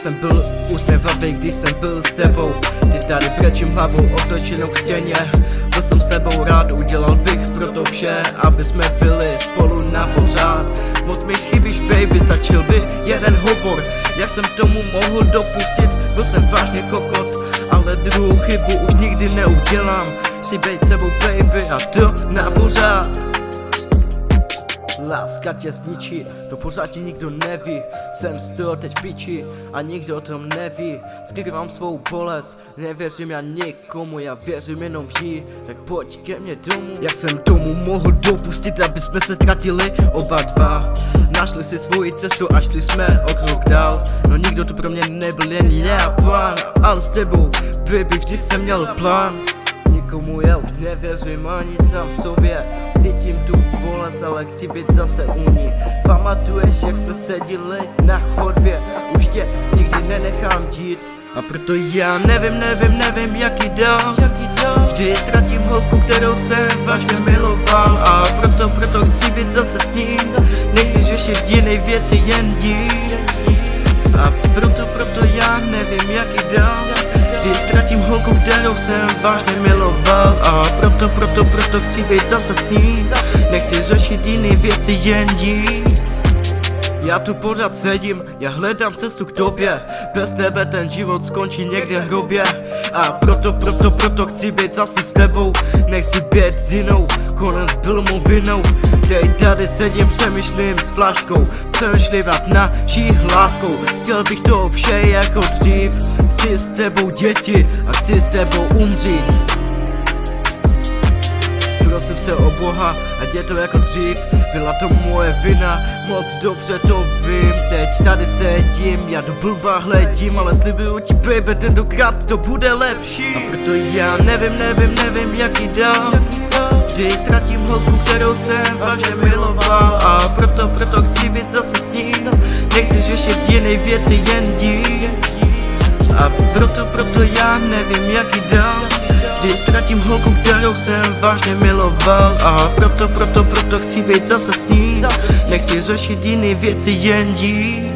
jsem byl usměvavý, když jsem byl s tebou. Ty tady brečím hlavou otočenou k stěně. Byl jsem s tebou rád, udělal bych pro to vše, aby jsme byli spolu na pořád. Moc mi chybíš, baby, stačil by jeden hovor. Jak jsem tomu mohl dopustit, byl jsem vážně kokot, ale druhou chybu už nikdy neudělám. Chci být sebou, baby, a to na pořád. Láska tě zničí, to pořád ti nikdo neví. Jsem z toho teď v piči a nikdo o tom neví. Skrývám svou bolest, nevěřím já nikomu, já věřím jenom jí. Tak pojď ke mně domů. Jak jsem tomu mohl dopustit, aby jsme se ztratili oba dva. Našli si svoji cestu a šli jsme o krok dál. No nikdo tu pro mě nebyl, jen já plán. Ale s tebou, baby, vždy jsem měl plán. Nikomu já už nevěřím ani sám sobě. Cítím tu bolest, ale chci být zase u ní. Pamatuješ, jak jsme seděli na chodbě? Už tě nikdy nenechám dít. A proto já nevím jak jí dál. Vždy ztratím holku, kterou jsem vážně miloval. A proto chci být zase s ní. Nechci řešit jiné věci, jen dít. A proto já nevím jak jí dál. Vždy ztratím holku, kterou jsem vážně miloval. A proto chci být zase s ní. Nechci řešit jiné věci, jen jí. Já tu pořád sedím, já hledám cestu k tobě. Bez tebe ten život skončí někde v hrobě. A proto chci být zase s tebou. Nechci být s jinou, konec byl mou vinou. Teď tady sedím, přemýšlím s flaškou. Přemýšlím nad naší láskou. Chtěl bych to vše jako dřív. Chci s tebou děti a chci s tebou umřít. Prosím se o Boha, ať je to jako dřív. Byla to moje vina, moc dobře to vím. Teď tady sedím, já do blba hledím, ale slibuju ti, baby, tentokrát to bude lepší. A proto já nevím jak jí dál. Vždy ztratím holku, kterou jsem vážně miloval. A proto chci být zase s ní. Nechci řešit jiné věci, jen dí. A proto já nevím jak jí dál. Vždy ztratím holku, kterou jsem vážně miloval. A proto chci být zase s ní. Nechci řešit jiné věci, jen jí.